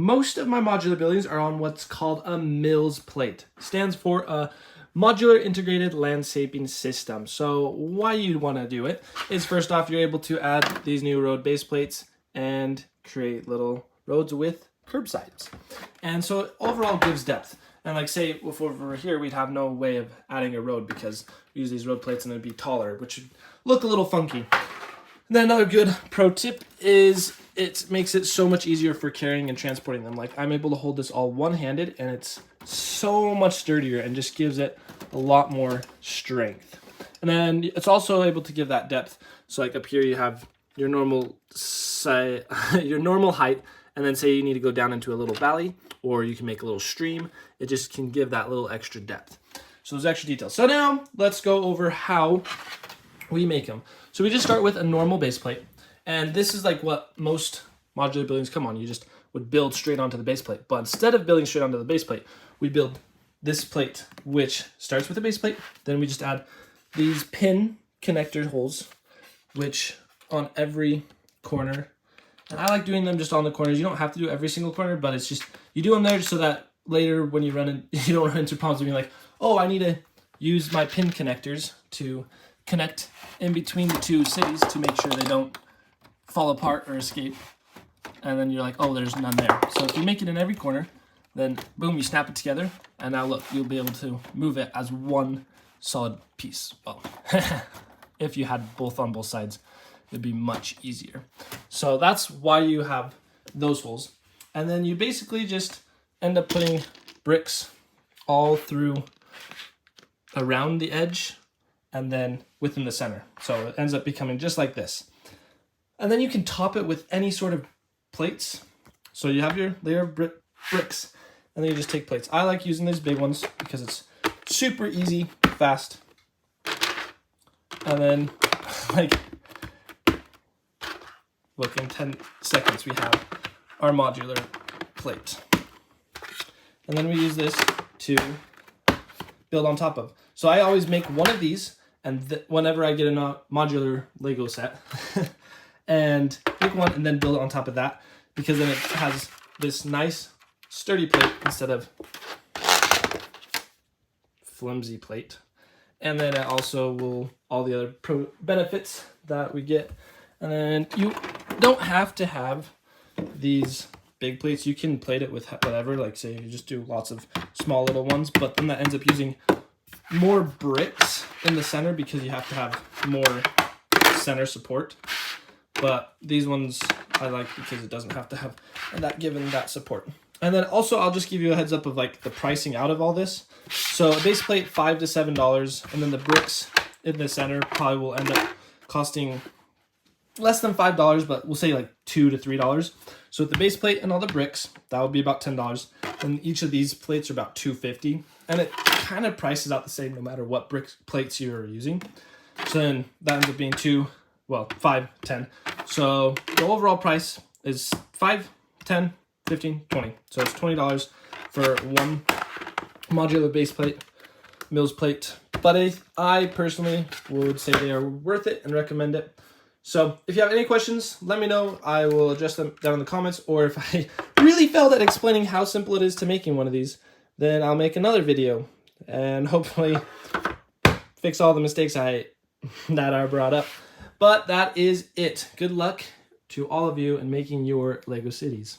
Most of my modular buildings are on what's called a MILS plate. It stands for a Modular Integrated Landscaping System. So why you'd want to do it is, first off, you're able to add these new road base plates and create little roads with curbsides. And so it overall gives depth. And like say, if over here, we'd have no way of adding a road because we use these road plates and it'd be taller, which would look a little funky. And then another good pro tip is it makes it so much easier for carrying and transporting them. Like, I'm able to hold this all one-handed and it's so much sturdier and just gives it a lot more strength. And then it's also able to give that depth. So like up here you have your normal your normal height, and then say you need to go down into a little valley, or you can make a little stream. It just can give that little extra depth. So there's extra details. So now let's go over how we make them. So we just start with a normal base plate. And this is like what most modular buildings come on. You just would build straight onto the base plate. But instead of building straight onto the base plate, we build this plate, which starts with a base plate. Then we just add these pin connector holes, which on every corner. And I like doing them just on the corners. You don't have to do every single corner, but it's just, you do them there so that later when you run in, you don't run into problems of being like, oh, I need to use my pin connectors to connect in between the two cities to make sure they don't fall apart or escape. And then you're like, oh, there's none there. So if you make it in every corner, then boom, you snap it together. And now look, you'll be able to move it as one solid piece. Well, if you had both on both sides, it'd be much easier. So that's why you have those holes. And then you basically just end up putting bricks all through around the edge and then within the center. So it ends up becoming just like this. And then you can top it with any sort of plates. So you have your layer of bricks, and then you just take plates. I like using these big ones because it's super easy, fast. And then, like, look, in 10 seconds we have our modular plate. And then we use this to build on top of. So I always make one of these, and whenever I get a modular Lego set, and make one and then build it on top of that, because then it has this nice sturdy plate instead of flimsy plate. And then it also will, all the other benefits that we get. And then you don't have to have these big plates. You can plate it with whatever, like say you just do lots of small little ones, but then that ends up using more bricks in the center because you have to have more center support. But these ones I like because it doesn't have to have that support. And then also I'll just give you a heads up of like the pricing out of all this. So a base plate, $5 to $7, and then the bricks in the center probably will end up costing less than $5, but we'll say like $2 to $3. So with the base plate and all the bricks, that would be about $10. And each of these plates are about $2.50. And it kind of prices out the same no matter what brick plates you're using. So then that ends up being $5, $10. So the overall price is $5, $10, $15, $20. So it's $20 for one modular base plate, MILS plate. But I personally would say they are worth it and recommend it. So if you have any questions, let me know. I will address them down in the comments. Or if I really failed at explaining how simple it is to making one of these, then I'll make another video and hopefully fix all the mistakes that are brought up. But that is it. Good luck to all of you in making your Lego cities.